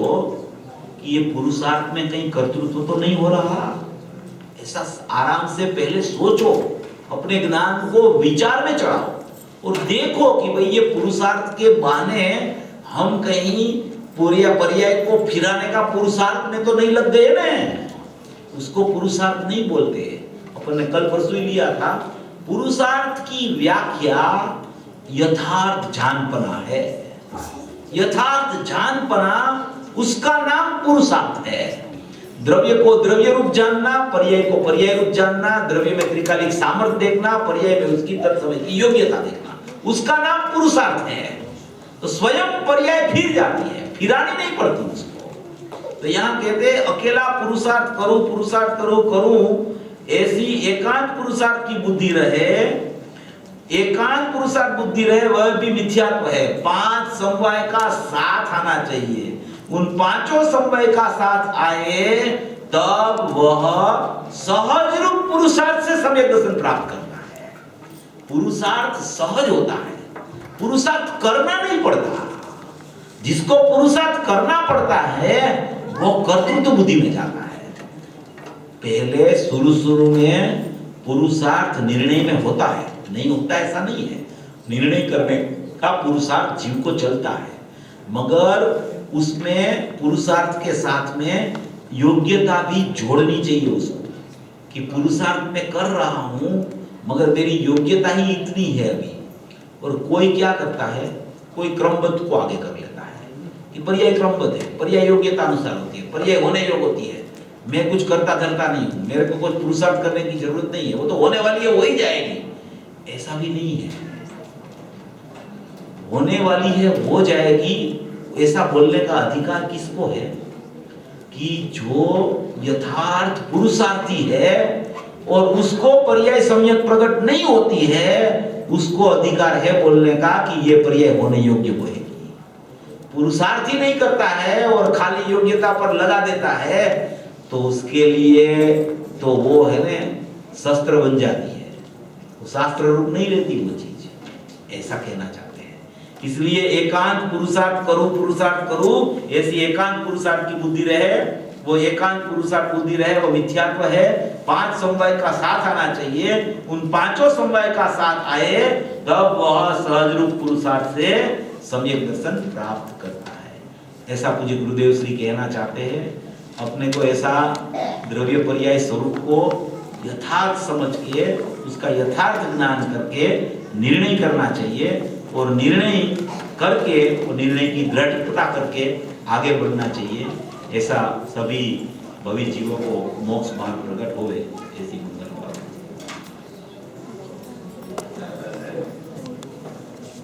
कि ये पुरुषार्थ में कहीं कर्तृत्व तो नहीं हो रहा। ऐसा आराम से पहले सोचो, अपने ज्ञान को विचार में चढ़ाओ और देखो कि भाई ये पुरुषार्थ के बहाने हम कहीं पूरी पर्याय को फिराने का पुरुषार्थ में तो नहीं लग गए ना। उसको पुरुषार्थ नहीं बोलते। अपन ने कल परसों ही लिया था, पुरुषार्थ की व्याख्या यथार्थ जानपना है। यथार्थ जानपना उसका नाम पुरुषार्थ है। द्रव्य को द्रव्य रूप जानना, पर्याय को पर्याय रूप जानना, द्रव्य में त्रिकालिक सामर्थ्य देखना, पर्याय में उसकी तत्समय की योग्यता देखना, उसका नाम पुरुषार्थ है। तो स्वयं पर्याय फिर जाती है, फिरानी नहीं पड़ती उसको। तो यहां कहते हैं अकेला पुरुषार्थ करूं, पुरुषार्थ करूं, ऐसी एकांत पुरुषार्थ की बुद्धि रहे, एकांत पुरुषार्थ बुद्धि रहे, वह भी मिथ्यात्व है। पांच समवाय का साथ आना चाहिए। उन पांचों समवाय का साथ आए तब वह सहज रूप पुरुषार्थ से सम्यक दर्शन प्राप्त करना है। पुरुषार्थ सहज होता है, पुरुषार्थ करना नहीं पड़ता। जिसको पुरुषार्थ करना पड़ता है वो कर्तृत्व बुद्धि में जाता है। पहले शुरू में पुरुषार्थ निर्णय में होता है, नहीं होता ऐसा नहीं है। निर्णय करने का पुरुषार्थ जीव को चलता है, मगर उसमें पुरुषार्थ के साथ में योग्यता भी जोड़नी चाहिए उसको, कि पुरुषार्थ में कर रहा हूं मगर मेरी योग्यता ही इतनी है अभी। और कोई क्या करता है, कोई क्रमबद्ध को आगे कर लेता है कि पर्याय क्रमबद्ध है, पर्याय योग्यता अनुसार होती है, पर्याय होने योग होती है, मैं कुछ करता धरता नहीं हूं, मेरे को कुछ पुरुषार्थ करने की जरूरत नहीं है, वो तो होने वाली है, हो ही जाएगी। ऐसा भी नहीं है, होने वाली है, हो जाएगी, ऐसा बोलने का अधिकार किसको है? कि जो यथार्थ पुरुषार्थी है और उसको पर्याय सम्यक प्रकट नहीं होती है, उसको अधिकार है बोलने का कि ये पर्याय होने योग्य होएगी। पुरुषार्थी नहीं करता है और खाली योग्यता पर लगा देता है, तो उसके लिए तो वो है ना शस्त्र बन जाती है, वो शास्त्र रूप नहीं लेती वो चीज, ऐसा कहना चाहते हैं। इसलिए एकांत पुरुषार्थ करूं, ऐसी एकांत पुरुषार्थ की बुद्धि रहे, वो एकांत पुरुषार्थ बुद्धि रहे, वो मिथ्यात्व है। 5 समवाय का साथ आना चाहिए, उन 5 समवाय का साथ आए तब वह सहज रूप पुरुषार्थ से सम्यक दर्शन प्राप्त करता है। ऐसा पूज्य गुरुदेव श्री कहना चाहते हैं। अपने को ऐसा द्रव्य पर्याय स्वरूप को यथार्थ समझ के उसका यथार्थ ज्ञान करके निर्णय करना चाहिए, और निर्णय करके वो निर्णय की दृढ़ता करके आगे बढ़ना चाहिए। ऐसा सभी भविष्य जीवों को मोक्ष मार्ग प्रकट होवे ऐसी